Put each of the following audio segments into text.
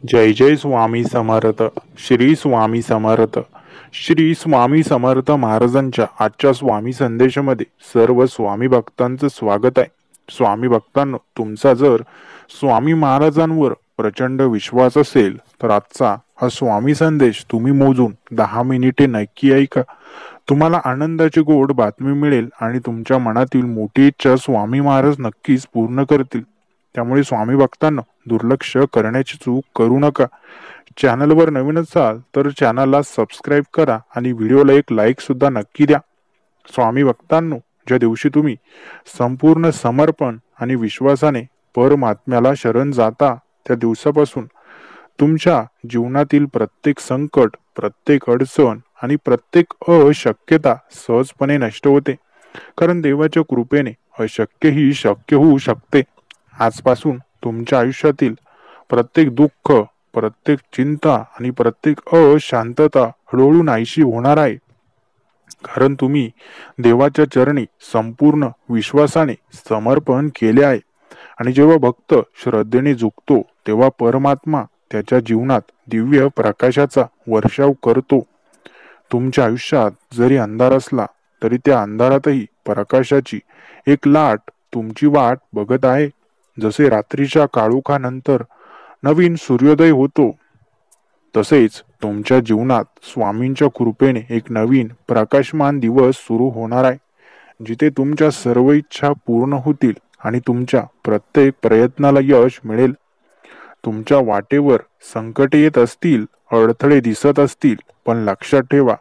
जय जय स्वामी समर्थ. श्री स्वामी समर्थ. श्री स्वामी समर्थ महाराजांच्या आजच्या स्वामी संदेशामध्ये सर्व स्वामी भक्तांचं स्वागत आहे. स्वामी भक्तांनो, तुमचा जर स्वामी महाराजांवर प्रचंड विश्वास असेल तर आजचा हा स्वामी संदेश तुम्ही मोजून 10 मिनिटे नक्की ऐका. तुम्हाला आनंदाची गोड बातमी मिळेल आणि तुमच्या मनातील मोठी इच्छा स्वामी महाराज नक्कीच पूर्ण करतील. त्यामुळे स्वामी भक्तांना दुर्लक्ष करण्याची चूक करू नका. चॅनलवर नवीन असाल तर चॅनलला सबस्क्राईब करा आणि व्हिडिओला एक लाईक सुद्धा नक्की द्या. स्वामी भक्तांनो, ज्या दिवशी तुम्ही संपूर्ण समर्पण आणि विश्वासाने परमात्म्याला शरण जाता त्या दिवसापासून तुमच्या जीवनातील प्रत्येक संकट, प्रत्येक अडचण आणि प्रत्येक अशक्यता सहजपणे नष्ट होते. कारण देवाच्या कृपेने अशक्यही शक्य होऊ शकते. आजपासून तुमच्या आयुष्यातील प्रत्येक दुःख, प्रत्येक चिंता आणि प्रत्येक अशांतता हळूहळू नाहीशी होणार आहे. कारण तुम्ही देवाच्या चरणी संपूर्ण विश्वासाने समर्पण केले आहे. आणि जेव्हा भक्त श्रद्धेने झुकतो तेव्हा परमात्मा त्याच्या जीवनात दिव्य प्रकाशाचा वर्षाव करतो. तुमच्या आयुष्यात जरी अंधार असला तरी त्या अंधारातही प्रकाशाची एक लाट तुमची वाट बघत आहे. जसे रात्रीच्या काळोखानंतर नवीन सूर्योदय होतो, तसेच तुमच्या जीवनात स्वामींच्या कृपेने एक नवीन प्रकाशमान दिवस सुरू होणार आहे, जिथे तुमच्या सर्व इच्छा पूर्ण होतील आणि तुमच्या प्रत्येक प्रयत्नाला यश मिळेल. तुमच्या वाटेवर संकटे येत असतील, अडथळे दिसत असतील, पण लक्षात ठेवा,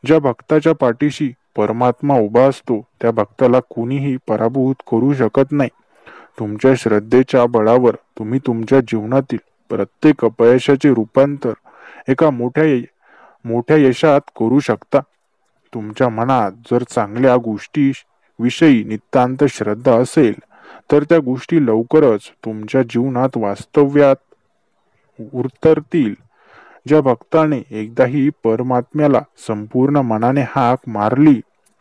ज्या भक्ताच्या पाठीशी परमात्मा उभा असतो त्या भक्ताला कुणीही पराभूत करू शकत नाही. तुमच्या श्रद्धेच्या बळावर तुम्ही तुमच्या जीवनातील प्रत्येक अपयशाचे रूपांतर एका मोठ्या यशात करू शकता. तुमच्या मनात जर चांगल्या गोष्टी विषयी नितांत श्रद्धा असेल तर त्या गोष्टी लवकरच तुमच्या जीवनात वास्तव्यात उतरतील. ज्या भक्ताने एकदाही परमात्म्याला संपूर्ण मनाने हाक मारली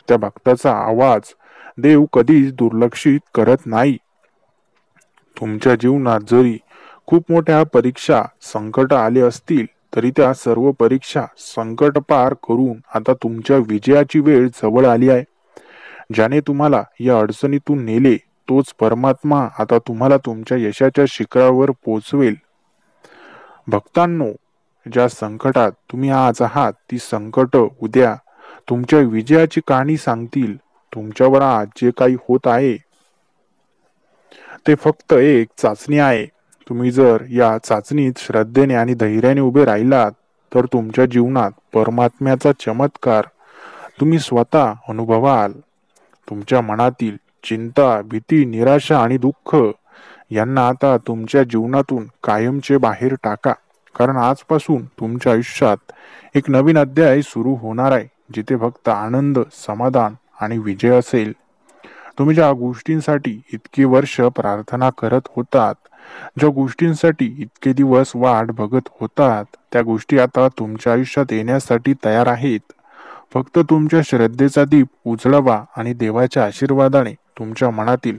त्या भक्ताचा आवाज देव कधीच दुर्लक्षित करत नाही. तुमच्या जीवनात जरी खूप मोठ्या परीक्षा, संकट आले असतील तरी त्या सर्व परीक्षा, संकट पार करून आता तुमच्या विजयाची वेळ जवळ आली आहे. ज्याने तुम्हाला या अडचणीतून नेले तोच परमात्मा आता तुम्हाला तुमच्या यशाच्या शिखरावर पोहोचवेल. भक्तांनो, ज्या संकटात तुम्ही आज आहात ती संकट उद्या तुमच्या विजयाची कहाणी सांगतील. तुमच्यावर आज जे काही होत आहे ते फक्त एक चाचणी आहे. तुम्ही जर या चाचणीत श्रद्धेने आणि धैर्याने उभे राहिलात तर तुमच्या जीवनात परमात्म्याचा चमत्कार तुम्ही स्वतः अनुभवाल. तुमच्या मनातील चिंता, भीती, निराशा आणि दुःख यांना आता तुमच्या जीवनातून कायमचे बाहेर टाका. कारण आजपासून तुमच्या आयुष्यात एक नवीन अध्याय सुरू होणार आहे, जिथे फक्त आनंद, समाधान आणि विजय असेल. तुम्ही ज्या गोष्टींसाठी इतकी वर्ष प्रार्थना करत होतात, ज्या गोष्टींसाठी इतके दिवस वाट बघत होतात, त्या गोष्टी आता तुमच्या आयुष्यात येण्यासाठी तयार आहेत. फक्त तुमच्या श्रद्धेचा दीप उजळवा आणि देवाच्या आशीर्वादाने तुमच्या मनातील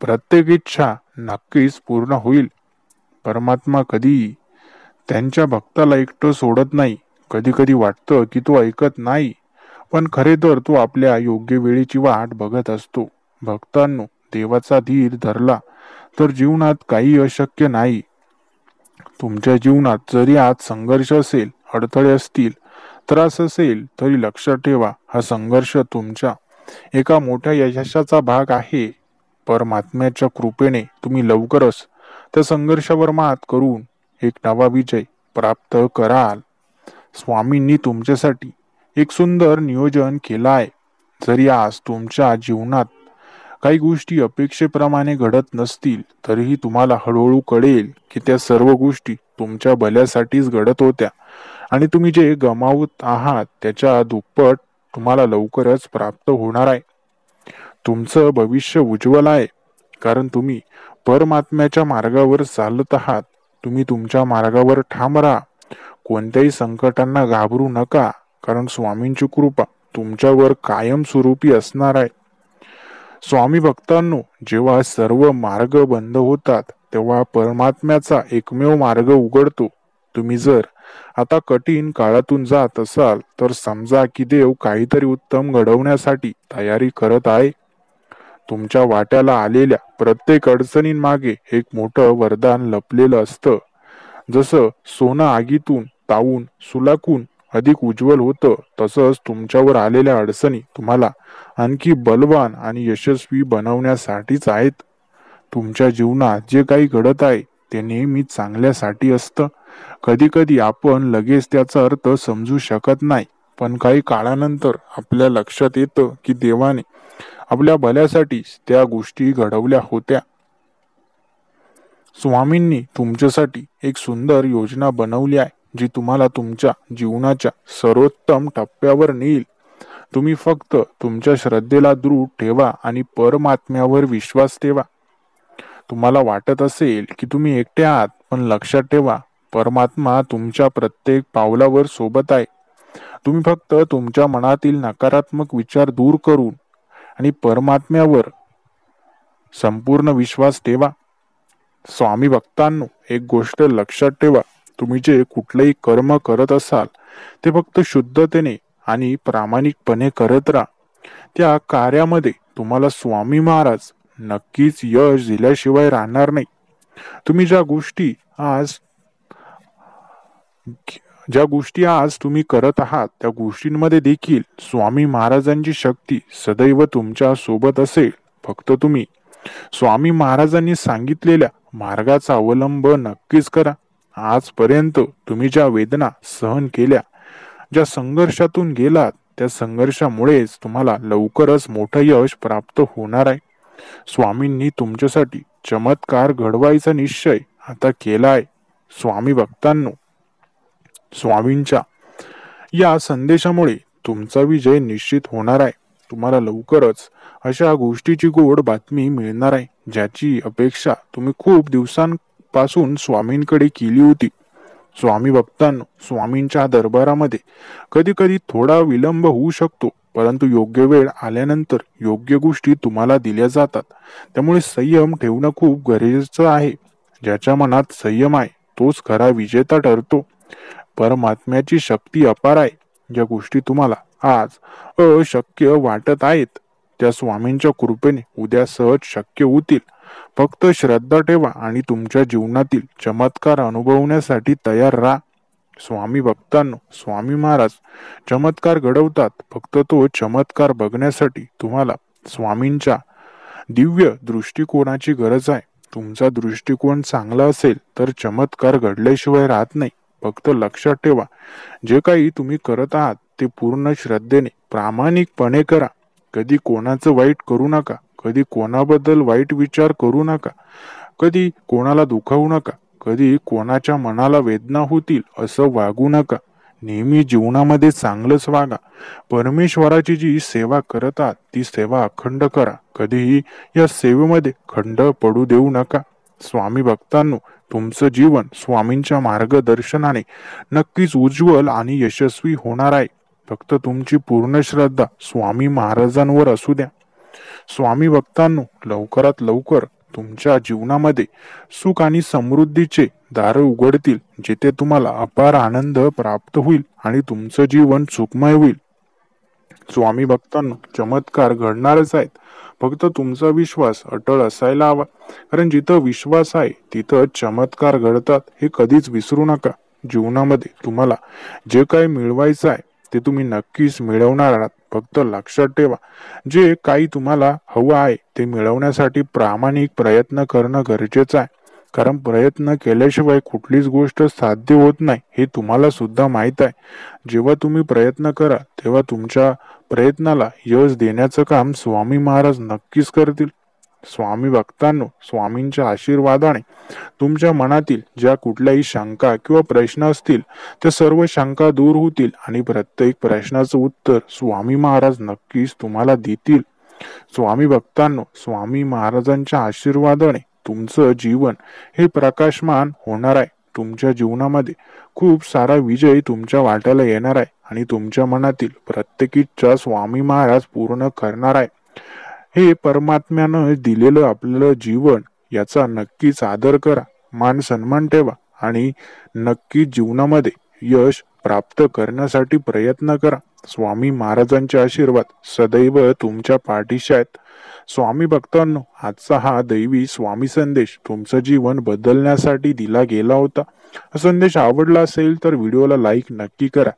प्रत्येक इच्छा नक्कीच पूर्ण होईल. परमात्मा कधीही त्यांच्या भक्ताला एकटं सोडत नाही. कधी कधी वाटतं की तो ऐकत नाही, पण खरे तर तो आपल्या योग्य वेळेची वाट बघत असतो. भक्तांनो, देवाचा धीर धरला तर जीवनात काही अशक्य नाही. तुमच्या जीवनात जरी आज संघर्ष असेल, अडथळे असतील, त्रास असेल, तरी लक्षात ठेवा, हा संघर्ष तुमच्या एका मोठ्या यशाचा भाग आहे. परमात्म्याच्या कृपेने तुम्ही लवकरच त्या संघर्षावर मात करून एक नवा विजय प्राप्त कराल. स्वामींनी तुमच्यासाठी एक सुंदर नियोजन केलं आहे. जरी आज तुमच्या जीवनात काही गोष्टी अपेक्षेप्रमाणे घडत नसतील तरीही तुम्हाला हळूहळू कळेल की त्या सर्व गोष्टी तुमच्या भल्यासाठीच घडत होत्या आणि तुम्ही जे गमावत आहात त्याच्या दुप्पट तुम्हाला लवकरच प्राप्त होणार आहे. तुमचं भविष्य उज्ज्वल आहे, कारण तुम्ही परमात्म्याच्या मार्गावर चालत आहात. तुम्ही तुमच्या मार्गावर ठाम राहा. कोणत्याही संकटांना घाबरू नका, कारण स्वामींची कृपा तुमच्यावर कायमस्वरूपी असणार आहे. स्वामी भक्तांनो, जेव्हा सर्व मार्ग बंद होतात तेव्हा परमात्म्याचा एकमेव मार्ग उघडतो, तुम्ही जर आता कठीण काळातून जात असाल तर समजा की देव काहीतरी उत्तम घडवण्यासाठी तयारी करत आहे. तुमच्या वाट्याला आलेल्या प्रत्येक अडचणींमागे एक मोठं वरदान लपलेलं असतं. जसं सोनं आगीतून तावून सुलाखून अधिक उज्ज्वल होतं, तसंच तुमच्यावर आलेल्या अडचणी तुम्हाला आणखी बलवान आणि यशस्वी बनवण्यासाठीच आहेत. तुमच्या जीवनात जे काही घडत आहे ते नेहमीच चांगल्यासाठी असतं. कधी कधी आपण लगेच त्याचा अर्थ समजू शकत नाही, पण काही काळानंतर आपल्या लक्षात येतं की देवाने आपल्या भल्यासाठीच त्या गोष्टी घडवल्या होत्या. स्वामींनी तुमच्यासाठी एक सुंदर योजना बनवली आहे, जी तुम्हाला तुमच्या जीवनाच्या सर्वोत्तम टप्प्यावर नेईल. तुम्ही फक्त तुमच्या श्रद्धेला दृढ ठेवा आणि परमात्म्यावर विश्वास ठेवा. तुम्हाला वाटत असेल की तुम्ही एकटे आहात, पण लक्षात ठेवा, परमात्मा तुमच्या प्रत्येक पावलावर सोबत आहे. तुम्ही फक्त तुमच्या मनातील नकारात्मक विचार दूर करून आणि परमात्म्यावर संपूर्ण विश्वास ठेवा. स्वामी भक्तांनो, एक गोष्ट लक्षात ठेवा, तुम्ही जे कुठलेही कर्म करत असाल ते फक्त शुद्धतेने आणि प्रामाणिकपणे करत राहा. त्या कार्यामध्ये तुम्हाला स्वामी महाराज नक्कीच यश दिल्याशिवाय राहणार नाही. तुम्ही ज्या गोष्टी आज तुम्ही करत आहात त्या गोष्टींमध्ये देखील स्वामी महाराजांची शक्ती सदैव तुमच्या सोबत असेल. फक्त तुम्ही स्वामी महाराजांनी सांगितलेल्या मार्गाचा अवलंब नक्कीच करा. आजपर्यंत तुम्ही ज्या वेदना सहन केल्या, ज्या संघर्षातून गेलात, त्या संघर्षामुळेच तुम्हाला लवकरच मोठं यश प्राप्त होणार आहे. स्वामींनी तुमच्यासाठी चमत्कार घडवायचा निश्चय आता केला आहे. स्वामी भक्तांनो, स्वामींच्या या संदेशामुळे तुमचा विजय निश्चित होणार आहे. तुम्हाला लवकरच अशा गोष्टीची गोड बातमी मिळणार आहे, ज्याची अपेक्षा तुम्ही खूप दिवसांपासून स्वामींकडे केली होती. स्वामी भक्तांनो, स्वामींच्या दरबारामध्ये कधी कधी थोडा विलंब होऊ शकतो, परंतु योग्य वेळ आल्यानंतर योग्य गोष्टी तुम्हाला दिल्या जातात. त्यामुळे संयम ठेवणं खूप गरजेचं आहे. ज्याच्या मनात संयम आहे तोच खरा विजेता ठरतो. परमात्म्याची शक्ती अपार आहे. ज्या गोष्टी तुम्हाला आज अशक्य वाटत आहेत त्या स्वामींच्या कृपेने उद्या सहज शक्य होतील. फक्त श्रद्धा ठेवा आणि तुमच्या जीवनातील चमत्कार अनुभवण्यासाठी तयार राहा. स्वामी भक्तांनो, स्वामी महाराज चमत्कार घडवतात. फक्त तो चमत्कार बघण्यासाठी तुम्हाला स्वामींच्या दिव्य दृष्टिकोनाची गरज आहे. तुमचा दृष्टिकोन चांगला असेल तर चमत्कार घडल्याशिवाय राहत नाही. फक्त लक्षात ठेवा, जे काही तुम्ही करत आहात ते पूर्ण श्रद्धेने प्रामाणिकपणे करा. कधी कोणाचं वाईट करू नका, कधी कोणाबद्दल वाईट विचार करू नका, कधी कोणाला दुखावू नका, कधी कोणाच्या मनाला वेदना होतील असं वागू नका. नेहमी जीवनामध्ये चांगलंच वागा. परमेश्वराची जी सेवा करत आहात ती सेवा अखंड करा. कधीही या सेवेमध्ये खंड पडू देऊ नका. स्वामी भक्तांनो, तुमचं जीवन स्वामींच्या मार्गदर्शनाने नक्कीच उज्ज्वल आणि यशस्वी होणार आहे. फक्त तुमची पूर्ण श्रद्धा स्वामी महाराजांवर असू द्या. स्वामी भक्तांनो, लवकरात लवकर तुमच्या जीवनामध्ये सुख आणि समृद्धीचे दार उघडतील, जिथे तुम्हाला अपार आनंद प्राप्त होईल आणि तुमचं जीवन सुखमय होईल. स्वामी भक्तांनो, चमत्कार घडणारच आहेत. फक्त तुमचा विश्वास अटळ असायला हवा, कारण जिथं विश्वास आहे तिथं चमत्कार घडतात, हे कधीच विसरू नका. जीवनामध्ये तुम्हाला जे काही मिळवायचं आहे ते तुम्ही नक्कीच मिळवणार आहात. फक्त लक्षात ठेवा, जे काही तुम्हाला हवं आहे ते मिळवण्यासाठी प्रामाणिक प्रयत्न करणं गरजेचं आहे. कारण प्रयत्न केल्याशिवाय कुठलीच गोष्ट साध्य होत नाही, हे तुम्हाला सुद्धा माहित आहे. जेव्हा तुम्ही प्रयत्न करा तेव्हा तुमच्या प्रयत्नाला यश देण्याचं काम स्वामी महाराज नक्कीच करतील. स्वामी भक्तांनो, स्वामींच्या आशीर्वादाने तुमच्या मनातील ज्या कुठल्याही शंका किंवा प्रश्न असतील त्या सर्व शंका दूर होतील आणि प्रत्येक प्रश्नाचं उत्तर स्वामी महाराज नक्कीच तुम्हाला देतील. स्वामी भक्तांनो, स्वामी महाराजांच्या आशीर्वादाने तुमचं जीवन हे प्रकाशमान होणार आहे. तुमच्या जीवनामध्ये खूप सारा विजय तुमच्या वाट्याला येणार आहे आणि तुमच्या मनातील प्रत्येक इच्छा स्वामी महाराज पूर्ण करणार आहे. हे परमात्म्यानं दिलेलं आपलं जीवन, याचा नक्कीच आदर करा, मान सन्मान ठेवा आणि नक्की जीवनामध्ये यश प्राप्त करण्यासाठी प्रयत्न करा. स्वामी महाराजांचे आशीर्वाद सदैव तुमच्या पाठीशी आहेत. स्वामी भक्तांनो, आजचा हा दैवी स्वामी संदेश तुमचं जीवन बदलण्यासाठी दिला गेला होता. हा संदेश आवडला असेल तर व्हिडिओला लाईक नक्की करा.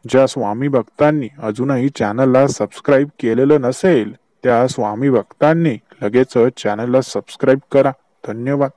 ज्या स्वामी भक्तांनी अजूनही चॅनलला सबस्क्राईब केलेलं नसेल त्या स्वामी भक्तांनी लगेच चॅनलला सबस्क्राईब करा. धन्यवाद.